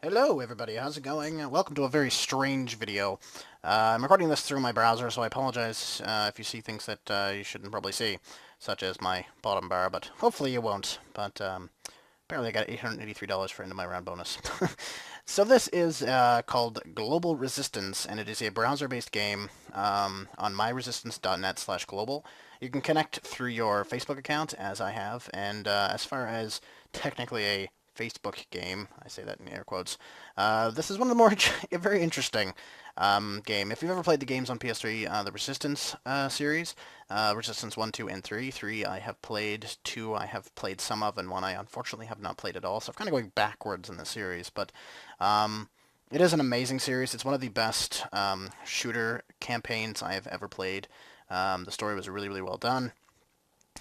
Hello everybody, how's it going? Welcome to a very strange video. I'm recording this through my browser, so I apologize if you see things that you shouldn't probably see, such as my bottom bar, but hopefully you won't. But apparently I got $883 for End of My Round bonus. So this is called Global Resistance, and it is a browser-based game on myresistance.net/global. You can connect through your Facebook account, as I have, and as far as technically a Facebook game, I say that in air quotes, this is one of the more very interesting game. If you've ever played the games on PS3, the Resistance series, Resistance 1, 2, and 3. 3 I have played, 2 I have played some of, and 1 I unfortunately have not played at all, so I'm kind of going backwards in the series, but it is an amazing series. It's one of the best shooter campaigns I have ever played. The story was really, really well done.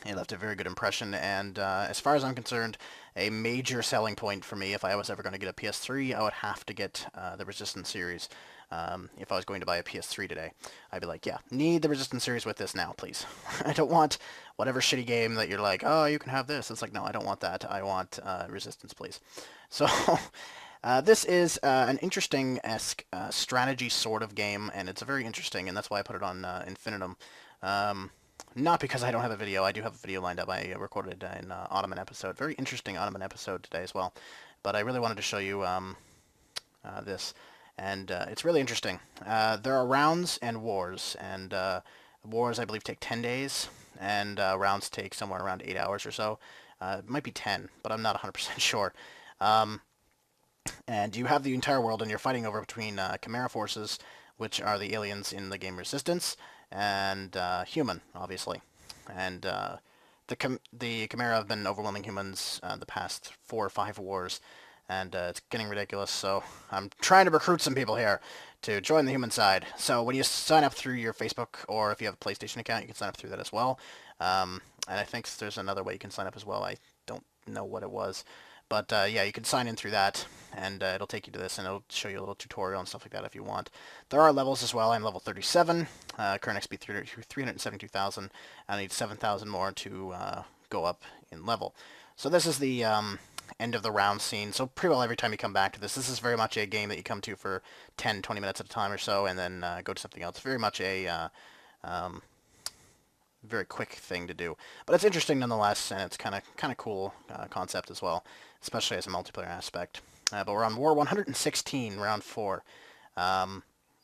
It left a very good impression, and as far as I'm concerned, a major selling point for me, if I was ever going to get a PS3, I would have to get the Resistance series. If I was going to buy a PS3 today, I'd be like, yeah, need the Resistance series with this now, please. I don't want whatever shitty game that you're like, oh, you can have this. It's like, no, I don't want that. I want Resistance, please. So this is an interesting-esque strategy sort of game, and it's very interesting, and that's why I put it on Infinitum. Not because I don't have a video. I do have a video lined up. I recorded an Ottoman episode. Very interesting Ottoman episode today as well. But I really wanted to show you this. And it's really interesting. There are rounds and wars. And wars, I believe, take 10 days. And rounds take somewhere around 8 hours or so. It might be 10, but I'm not 100% sure. Um, and you have the entire world, and you're fighting over between Chimera forces, which are the aliens in the game Resistance, and human, obviously. And the Chimera have been overwhelming humans the past 4 or 5 wars, and it's getting ridiculous. So I'm trying to recruit some people here to join the human side. So when you sign up through your Facebook, or if you have a PlayStation account, you can sign up through that as well. And I think there's another way you can sign up as well. I don't know what it was. But yeah, you can sign in through that, and it'll take you to this, and it'll show you a little tutorial and stuff like that if you want. There are levels as well. I'm level 37, current XP 372,000. I need 7,000 more to go up in level. So this is the end of the round scene. So pretty well every time you come back to this is very much a game that you come to for 10, 20 minutes at a time or so, and then go to something else. Very much a um, very quick thing to do. But it's interesting nonetheless, and it's kind of cool concept as well, especially as a multiplayer aspect. But we're on War 116, round 4. The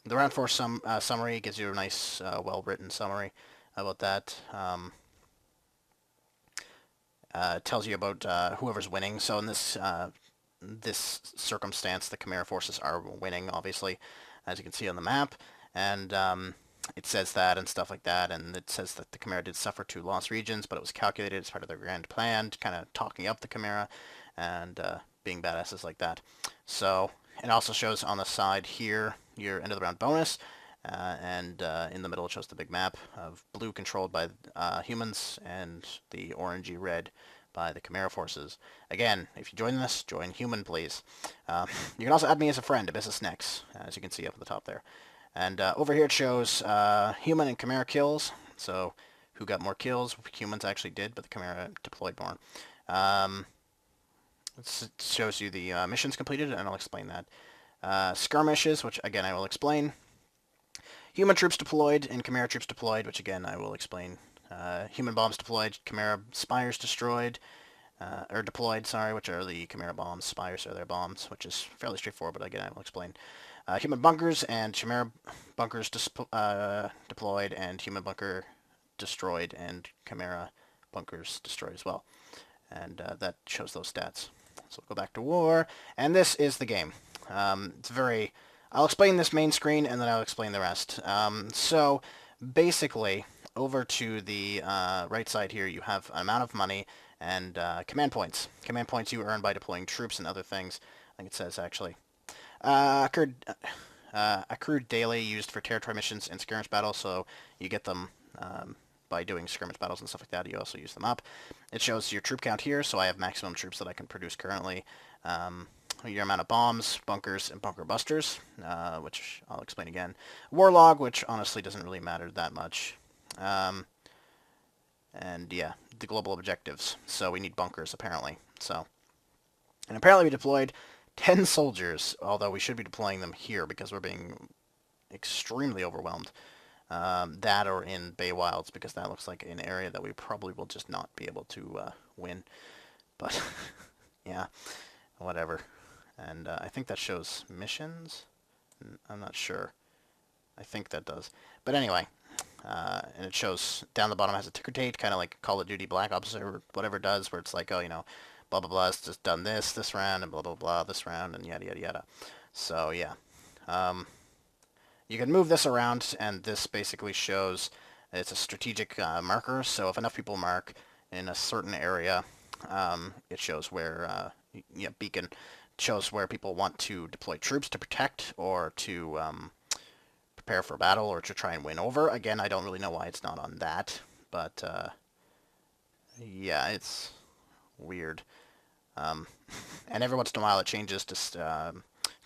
round 4 summary gives you a nice, well-written summary about that. Tells you about whoever's winning. So in this circumstance, the Chimera forces are winning, obviously, as you can see on the map. And it says that and stuff like that, and it says that the Chimera did suffer 2 lost regions, but it was calculated as part of their grand plan, kind of talking up the Chimera and being badasses like that. So it also shows on the side here your end of the round bonus, and in the middle it shows the big map of blue controlled by humans and the orangey red by the Chimera forces. Again, if you join this, join human, please. You can also add me as a friend, AbyssisNex, as you can see up at the top there. And over here it shows human and Chimera kills. So who got more kills? Humans actually did, but the Chimera deployed more. It shows you the missions completed, and I'll explain that. Skirmishes, which again I will explain. Human troops deployed and Chimera troops deployed, which again I will explain. Human bombs deployed, Chimera spires destroyed, or deployed, sorry, which are the Chimera bombs. Spires are their bombs, which is fairly straightforward, but again I will explain. Human bunkers and Chimera bunkers deployed, and human bunker destroyed, and Chimera bunkers destroyed as well. And that shows those stats. So we'll go back to war, and this is the game. It's very... I'll explain this main screen, and then I'll explain the rest. So basically, over to the right side here, you have an amount of money and command points. Command points you earn by deploying troops and other things. I think it says, actually. Accrued daily, used for territory missions and skirmish battles, so you get them by doing skirmish battles and stuff like that. You also use them up. It shows your troop count here, so I have maximum troops that I can produce currently. Your amount of bombs, bunkers, and bunker busters, which I'll explain again. War log, which honestly doesn't really matter that much. And yeah, the global objectives. So we need bunkers, apparently. So, and apparently we deployed 10 soldiers, although we should be deploying them here because we're being extremely overwhelmed. That or in Baywilds, because that looks like an area that we probably will just not be able to win. But, yeah, whatever. And I think that shows missions. I'm not sure. I think that does. But anyway, and it shows down the bottom has a ticker date, kind of like Call of Duty Black Ops or whatever it does, where it's like, oh, you know, blah, blah, blah, it's just done this round, and blah, blah, blah, this round, and yada, yada, yada. So, yeah. You can move this around, and this basically shows it's a strategic marker, so if enough people mark in a certain area, it shows where, yeah, beacon shows where people want to deploy troops to protect or to prepare for battle or to try and win over. Again, I don't really know why it's not on that, but yeah, it's weird. And every once in a while it changes to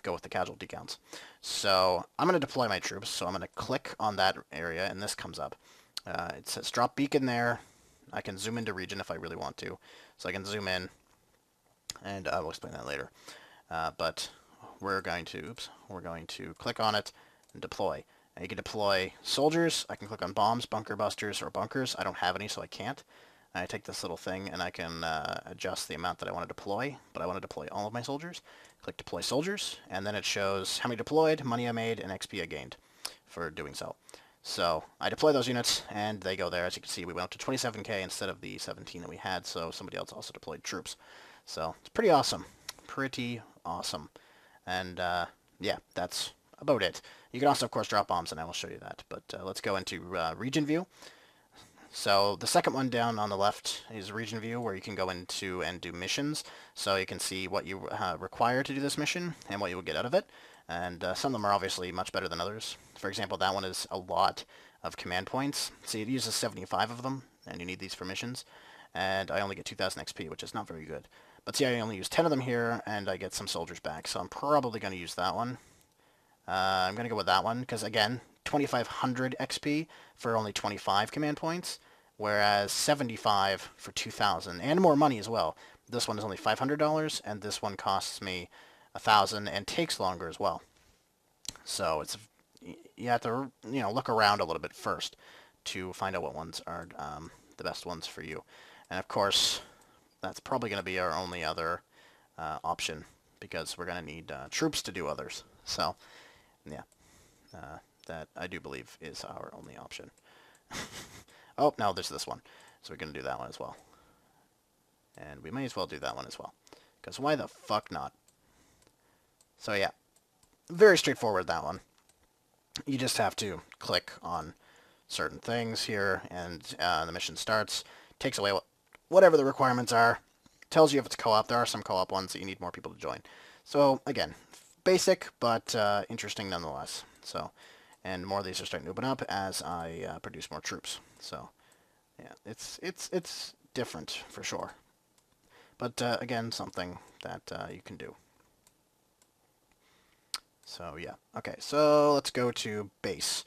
go with the casualty counts. So I'm going to deploy my troops, so I'm going to click on that area, and this comes up. It says drop beacon there. I can zoom into region if I really want to. So I can zoom in, and I will explain that later. But we're going to click on it and deploy. And you can deploy soldiers. I can click on bombs, bunker busters, or bunkers. I don't have any, so I can't. I take this little thing and I can adjust the amount that I want to deploy, but I want to deploy all of my soldiers. Click deploy soldiers, and then it shows how many deployed, money I made, and XP I gained for doing so. So I deploy those units, and they go there. As you can see, we went up to 27k instead of the 17 that we had, so somebody else also deployed troops. So it's pretty awesome. Pretty awesome. And yeah, that's about it. You can also, of course, drop bombs, and I will show you that. But let's go into region view. So the second one down on the left is region view, where you can go into and do missions. So you can see what you require to do this mission and what you will get out of it. And some of them are obviously much better than others. For example, that one is a lot of command points. See, it uses 75 of them, and you need these for missions. And I only get 2,000 XP, which is not very good. But see, I only use 10 of them here, and I get some soldiers back. So I'm probably going to use that one. I'm going to go with that one, because again, 2,500 XP for only 25 command points, whereas 75 for 2,000, and more money as well. This one is only $500, and this one costs me 1,000 and takes longer as well. So it's, you have to, you know, look around a little bit first to find out what ones are the best ones for you. And of course, that's probably going to be our only other option, because we're going to need troops to do others. So, yeah, that I do believe is our only option. Oh, now there's this one. So we're going to do that one as well. And we may as well do that one as well, because why the fuck not? So yeah, very straightforward, that one. You just have to click on certain things here, and the mission starts. Takes away whatever the requirements are. Tells you if it's co-op. There are some co-op ones that you need more people to join. So again, basic, but interesting nonetheless. So, and more of these are starting to open up as I produce more troops. So, yeah, it's different for sure. But again, something that you can do. So yeah, okay. So let's go to base.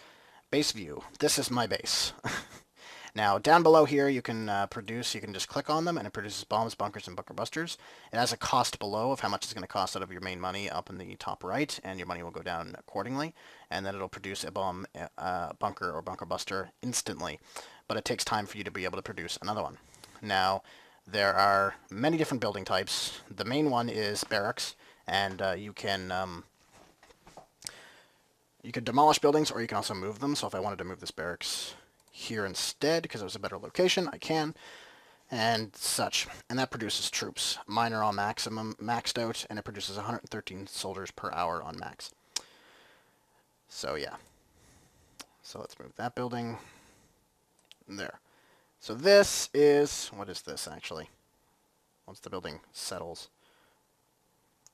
Base view. This is my base. Now, down below here, you can produce, you can just click on them, and it produces bombs, bunkers, and bunker busters. It has a cost below of how much it's going to cost out of your main money up in the top right, and your money will go down accordingly. And then it'll produce a bomb, bunker, or bunker buster instantly. But it takes time for you to be able to produce another one. Now, there are many different building types. The main one is barracks, and you can demolish buildings, or you can also move them. So if I wanted to move this barracks here instead, because it was a better location, I can, and such. And that produces troops. Mine are all maxed out, and it produces 113 soldiers per hour on max. So yeah. So let's move that building. There. So this is, what is this actually? Once the building settles.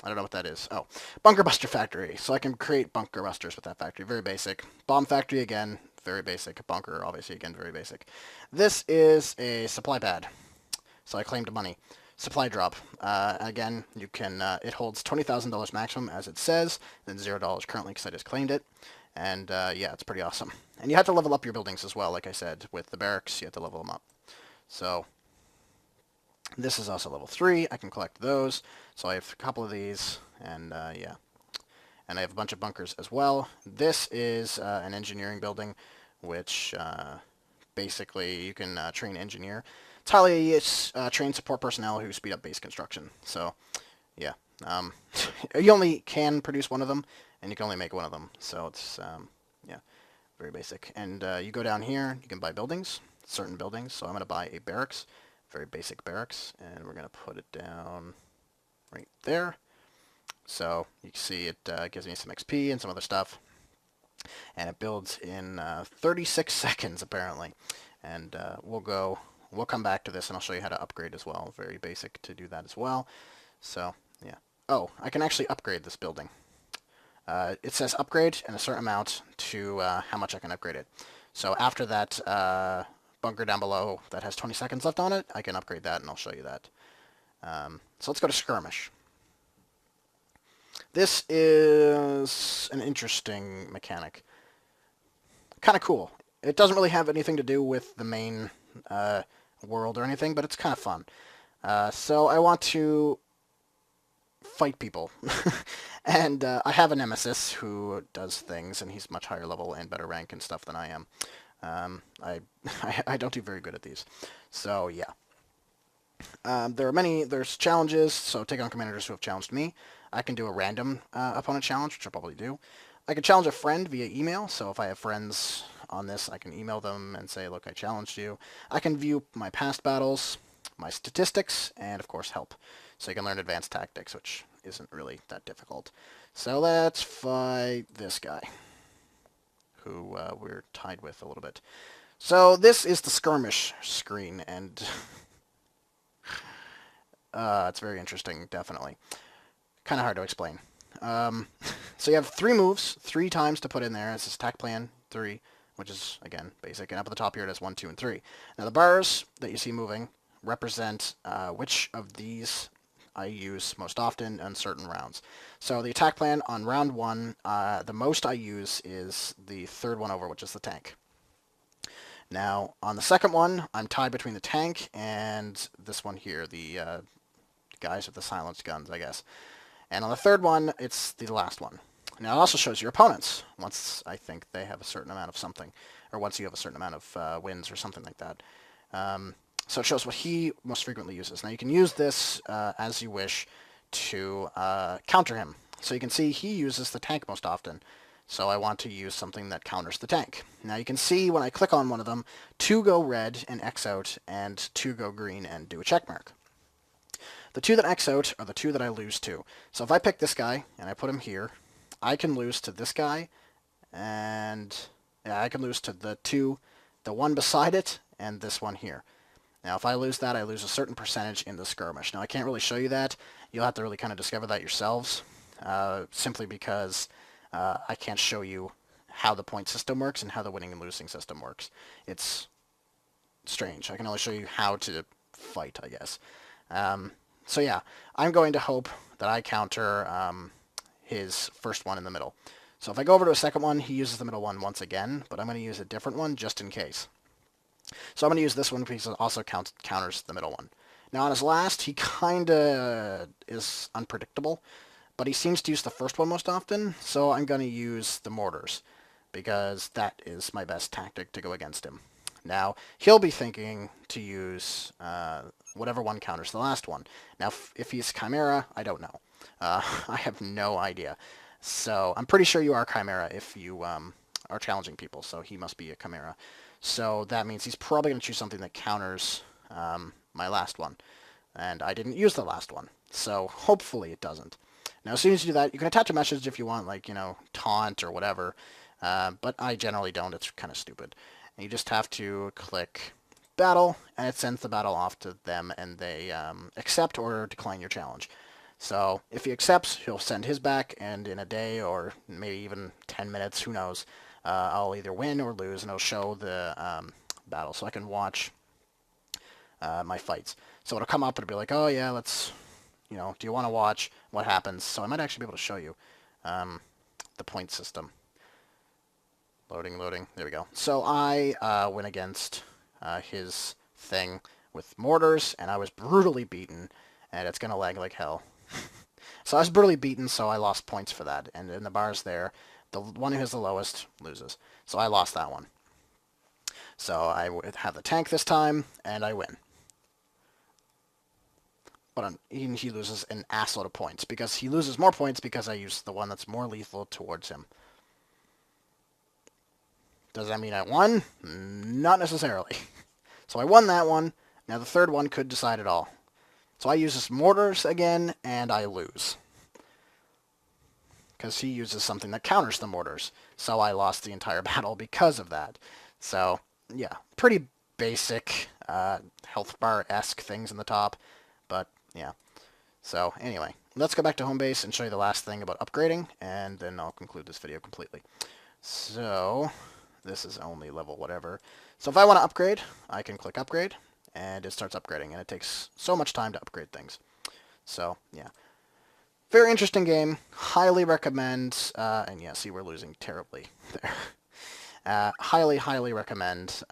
I don't know what that is. Oh, Bunker Buster Factory. So I can create Bunker Busters with that factory. Very basic. Bomb Factory, again, very basic. Bunker, obviously, again, very basic. This is a supply pad. So I claimed money. Supply drop. Again, you can, it holds $20,000 maximum, as it says, then $0 currently because I just claimed it. And yeah, it's pretty awesome. And you have to level up your buildings as well, like I said. With the barracks, you have to level them up. So this is also level 3. I can collect those. So I have a couple of these, and yeah. And I have a bunch of bunkers as well. This is an engineering building, which basically you can train engineer. It's highly trained support personnel who speed up base construction. So, yeah. You only can produce one of them, and you can only make one of them. So it's, yeah, very basic. And you go down here, you can buy buildings, certain buildings. So I'm going to buy a barracks, very basic barracks, and we're going to put it down right there. So you can see it gives me some XP and some other stuff. And it builds in 36 seconds, apparently. And we'll come back to this, and I'll show you how to upgrade as well. Very basic to do that as well. So, yeah. Oh, I can actually upgrade this building. It says upgrade and a certain amount to how much I can upgrade it. So after that bunker down below that has 20 seconds left on it, I can upgrade that, and I'll show you that. So let's go to skirmish. This is an interesting mechanic. Kind of cool. It doesn't really have anything to do with the main world or anything, but it's kind of fun. So I want to fight people. And I have a nemesis who does things, and he's much higher level and better rank and stuff than I am. I don't do very good at these. So, yeah. There's challenges, so take on commanders who have challenged me. I can do a random opponent challenge, which I'll probably do. I can challenge a friend via email, so if I have friends on this, I can email them and say, look, I challenged you. I can view my past battles, my statistics, and of course help. So you can learn advanced tactics, which isn't really that difficult. So let's fight this guy, who we're tied with a little bit. So this is the skirmish screen, and it's very interesting, definitely. Kind of hard to explain. So you have 3 moves, 3 times to put in there. It's this attack plan 3, which is, again, basic. And up at the top here it has 1, 2, and 3. Now the bars that you see moving represent which of these I use most often in certain rounds. So the attack plan on round 1, the most I use is the 3rd one over, which is the tank. Now, on the 2nd one, I'm tied between the tank and this one here, the guys with the silenced guns, I guess. And on the 3rd one, it's the last one. Now, it also shows your opponents, once I think they have a certain amount of something, or once you have a certain amount of wins or something like that. So it shows what he most frequently uses. Now, you can use this as you wish to counter him. So you can see he uses the tank most often. So I want to use something that counters the tank. Now you can see when I click on one of them, 2 go red and X out, and 2 go green and do a check mark. The 2 that X out are the 2 that I lose to. So if I pick this guy and I put him here, I can lose to this guy, and yeah, I can lose to the 1 beside it, and this one here. Now if I lose that, I lose a certain percentage in the skirmish. Now I can't really show you that. You'll have to really kind of discover that yourselves, simply because I can't show you how the point system works and how the winning and losing system works. It's strange. I can only show you how to fight, I guess. So yeah, I'm going to hope that I counter his first one in the middle. So if I go over to a second one, he uses the middle one once again, but I'm going to use a different one just in case. So I'm going to use this one because it also counters the middle one. Now on his last, he kind of is unpredictable, but he seems to use the first one most often, so I'm going to use the mortars, because that is my best tactic to go against him. Now, he'll be thinking to use whatever one counters the last one. Now, if he's Chimera, I don't know. I have no idea. So, I'm pretty sure you are Chimera if you are challenging people, so he must be a Chimera. So, that means he's probably going to choose something that counters my last one. And I didn't use the last one, so hopefully it doesn't. Now, as soon as you do that, you can attach a message if you want, like, you know, taunt or whatever, but I generally don't. It's kind of stupid. And you just have to click battle, and it sends the battle off to them, and they accept or decline your challenge. So if he accepts, he'll send his back, and in a day or maybe even 10 minutes, who knows, I'll either win or lose, and it'll show the battle, so I can watch my fights. So it'll come up, and it'll be like, oh yeah, let's... You know, do you want to watch what happens? So I might actually be able to show you the point system. Loading. There we go. So I went against his thing with mortars, and I was brutally beaten, and it's going to lag like hell. So I was brutally beaten, so I lost points for that. And in the bars there, the one who has the lowest loses. So I lost that one. So I have the tank this time, and I win. But he loses an assload of points, because he loses more points because I use the one that's more lethal towards him. Does that mean I won? Not necessarily. So I won that one. Now the third one could decide it all. So I use his mortars again, and I lose. Because he uses something that counters the mortars. So I lost the entire battle because of that. So, yeah, pretty basic health bar-esque things in the top. But, yeah. So, anyway, let's go back to home base and show you the last thing about upgrading, and then I'll conclude this video completely. So, this is only level whatever. So if I want to upgrade, I can click upgrade, and it starts upgrading, and it takes so much time to upgrade things. So, yeah. Very interesting game. Highly recommend, and yeah, see, we're losing terribly there. Highly, highly recommend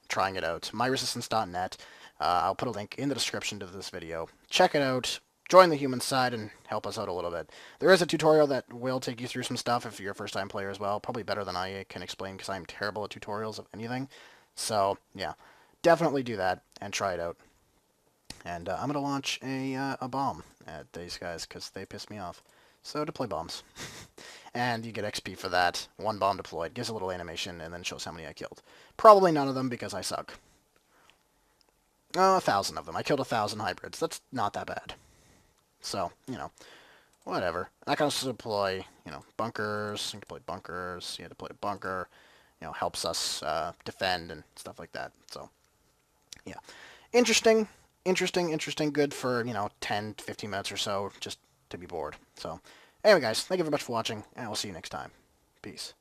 trying it out. MyResistance.net. I'll put a link in the description to this video. Check it out. Join the human side and help us out a little bit. There is a tutorial that will take you through some stuff if you're a first-time player as well. Probably better than I can explain because I'm terrible at tutorials of anything. So, yeah. Definitely do that and try it out. And I'm going to launch a bomb at these guys because they piss me off. So deploy bombs. And you get XP for that. One bomb deployed. Gives a little animation and then shows how many I killed. Probably none of them because I suck. 1,000 of them. I killed 1,000 hybrids. That's not that bad. So, whatever. And I can also deploy, bunkers. You can deploy bunkers. You deploy a bunker. Helps us defend and stuff like that. So, yeah. Interesting. Good for, 10 to 15 minutes or so just to be bored. So, anyway, guys, thank you very much for watching, and we'll see you next time. Peace.